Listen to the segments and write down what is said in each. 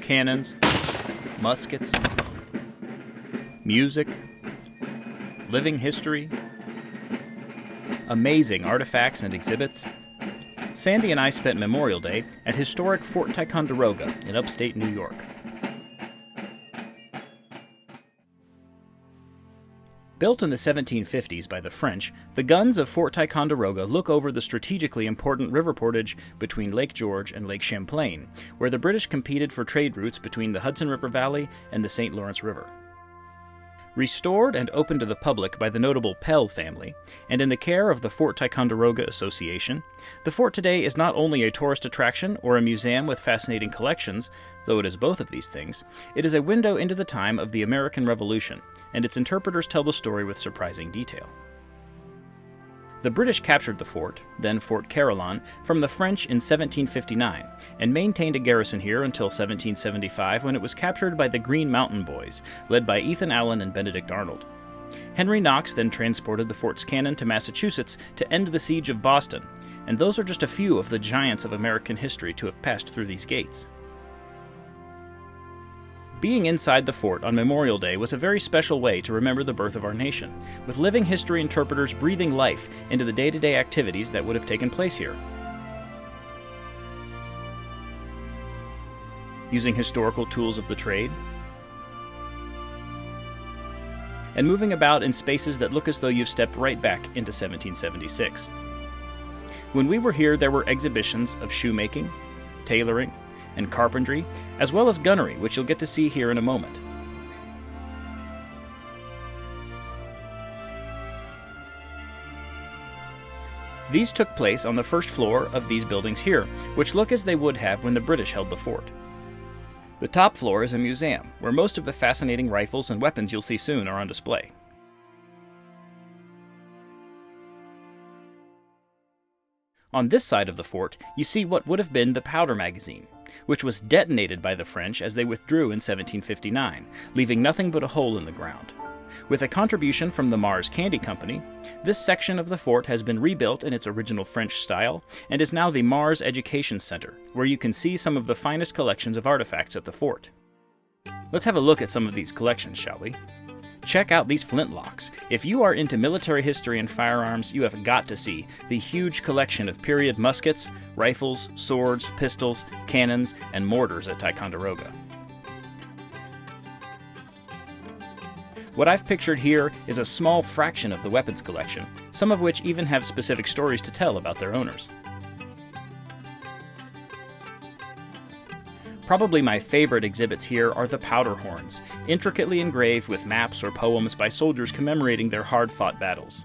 cannons, muskets, music, living history, amazing artifacts and exhibits. Sandy and I spent Memorial Day at historic Fort Ticonderoga in upstate New York. Built in the 1750s by the French, the guns of Fort Ticonderoga look over the strategically important river portage between Lake George and Lake Champlain, where the British competed for trade routes between the Hudson River Valley and the St. Lawrence River. Restored and opened to the public by the notable Pell family, and in the care of the Fort Ticonderoga Association, the fort today is not only a tourist attraction or a museum with fascinating collections, though it is both of these things, it is a window into the time of the American Revolution, and its interpreters tell the story with surprising detail. The British captured the fort, then Fort Carillon, from the French in 1759, and maintained a garrison here until 1775 when it was captured by the Green Mountain Boys, led by Ethan Allen and Benedict Arnold. Henry Knox then transported the fort's cannon to Massachusetts to end the siege of Boston, and those are just a few of the giants of American history to have passed through these gates. Being inside the fort on Memorial Day was a very special way to remember the birth of our nation, with living history interpreters breathing life into the day-to-day activities that would have taken place here. Using historical tools of the trade, and moving about in spaces that look as though you've stepped right back into 1776. When we were here, there were exhibitions of shoemaking, tailoring, and carpentry, as well as gunnery, which you'll get to see here in a moment. These took place on the first floor of these buildings here, which look as they would have when the British held the fort. The top floor is a museum, where most of the fascinating rifles and weapons you'll see soon are on display. On this side of the fort, you see what would have been the powder magazine, which was detonated by the French as they withdrew in 1759, leaving nothing but a hole in the ground. With a contribution from the Mars Candy Company, this section of the fort has been rebuilt in its original French style and is now the Mars Education Center, where you can see some of the finest collections of artifacts at the fort. Let's have a look at some of these collections, shall we? Check out these flintlocks. If you are into military history and firearms, you have got to see the huge collection of period muskets, rifles, swords, pistols, cannons, and mortars at Ticonderoga. What I've pictured here is a small fraction of the weapons collection, some of which even have specific stories to tell about their owners. Probably my favorite exhibits here are the powder horns, intricately engraved with maps or poems by soldiers commemorating their hard-fought battles.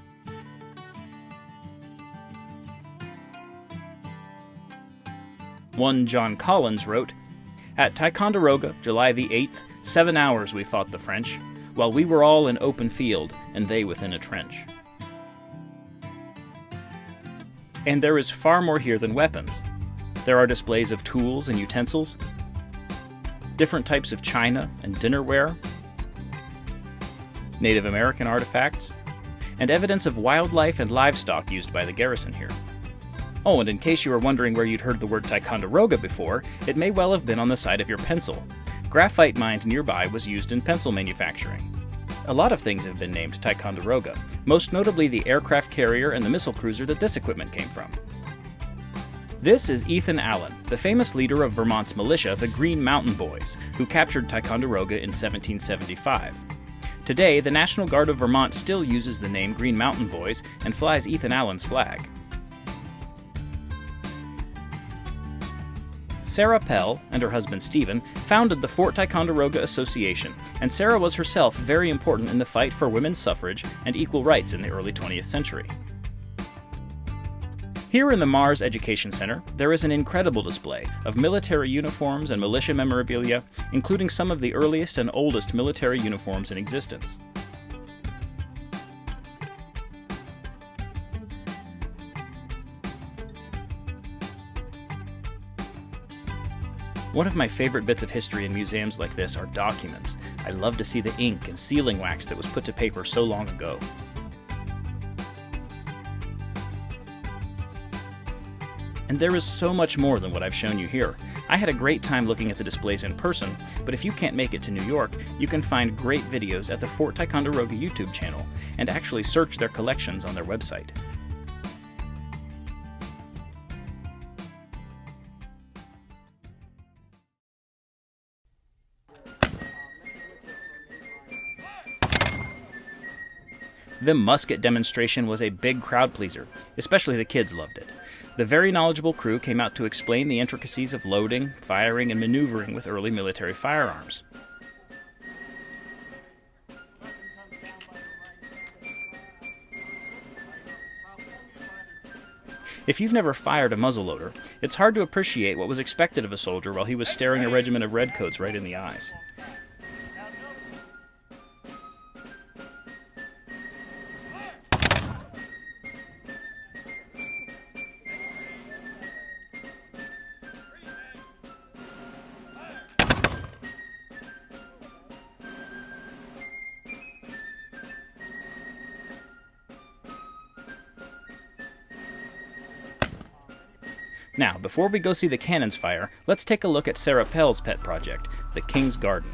One John Collins wrote, "At Ticonderoga, July the 8th, 7 hours we fought the French, while we were all in open field, and they within a trench." And there is far more here than weapons. There are displays of tools and utensils, different types of china and dinnerware, Native American artifacts, and evidence of wildlife and livestock used by the garrison here. Oh, and in case you were wondering where you'd heard the word Ticonderoga before, it may well have been on the side of your pencil. Graphite mined nearby was used in pencil manufacturing. A lot of things have been named Ticonderoga, most notably the aircraft carrier and the missile cruiser that this equipment came from. This is Ethan Allen, the famous leader of Vermont's militia, the Green Mountain Boys, who captured Ticonderoga in 1775. Today, the National Guard of Vermont still uses the name Green Mountain Boys and flies Ethan Allen's flag. Sarah Pell and her husband Stephen founded the Fort Ticonderoga Association, and Sarah was herself very important in the fight for women's suffrage and equal rights in the early 20th century. Here in the Mars Education Center, there is an incredible display of military uniforms and militia memorabilia, including some of the earliest and oldest military uniforms in existence. One of my favorite bits of history in museums like this are documents. I love to see the ink and sealing wax that was put to paper so long ago. And there is so much more than what I've shown you here. I had a great time looking at the displays in person, but if you can't make it to New York, you can find great videos at the Fort Ticonderoga YouTube channel and actually search their collections on their website. The Musket Demonstration was a big crowd pleaser, especially the kids loved it. The very knowledgeable crew came out to explain the intricacies of loading, firing, and maneuvering with early military firearms. If you've never fired a muzzleloader, it's hard to appreciate what was expected of a soldier while he was staring a regiment of redcoats right in the eyes. Now, before we go see the cannons fire, let's take a look at Sarah Pell's pet project, the King's Garden.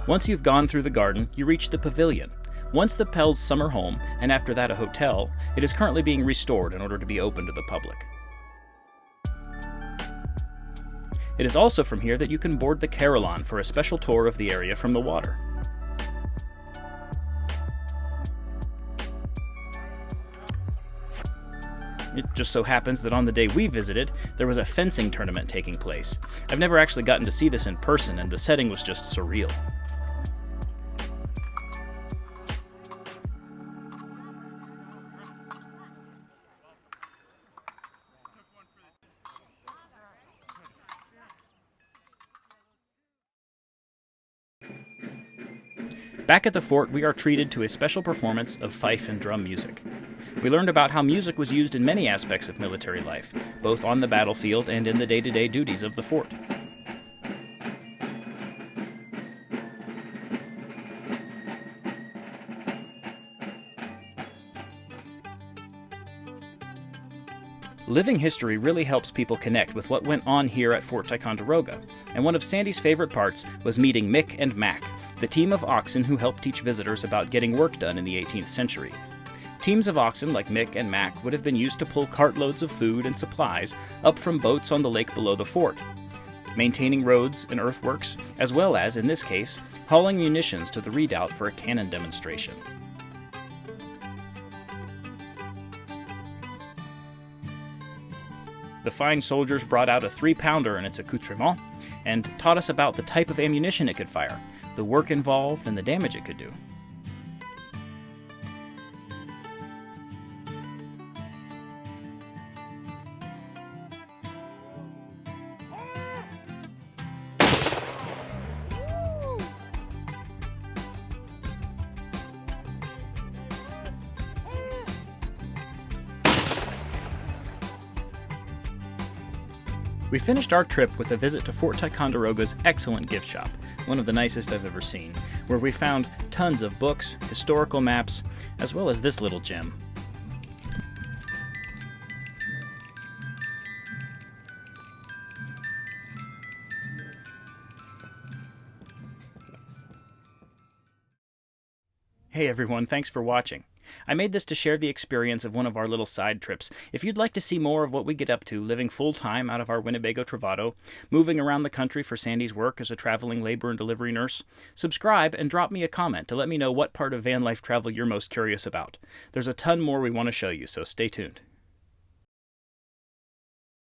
Once you've gone through the garden, you reach the pavilion. Once the Pell's summer home, and after that a hotel, it is currently being restored in order to be open to the public. It is also from here that you can board the Carillon for a special tour of the area from the water. It just so happens that on the day we visited, there was a fencing tournament taking place. I've never actually gotten to see this in person, and the setting was just surreal. Back at the fort, we are treated to a special performance of fife and drum music. We learned about how music was used in many aspects of military life, both on the battlefield and in the day-to-day duties of the fort. Living history really helps people connect with what went on here at Fort Ticonderoga, and one of Sandy's favorite parts was meeting Mick and Mac, the team of oxen who helped teach visitors about getting work done in the 18th century. Teams of oxen like Mick and Mac would have been used to pull cartloads of food and supplies up from boats on the lake below the fort, maintaining roads and earthworks, as well as, in this case, hauling munitions to the redoubt for a cannon demonstration. The fine soldiers brought out a 3-pounder and its accoutrement, and taught us about the type of ammunition it could fire, the work involved, and the damage it could do. We finished our trip with a visit to Fort Ticonderoga's excellent gift shop, one of the nicest I've ever seen, where we found tons of books, historical maps, as well as this little gem. Hey everyone, thanks for watching. I made this to share the experience of one of our little side trips. If you'd like to see more of what we get up to, living full-time out of our Winnebago Travado, moving around the country for Sandy's work as a traveling labor and delivery nurse, subscribe and drop me a comment to let me know what part of van life travel you're most curious about. There's a ton more we want to show you, so stay tuned.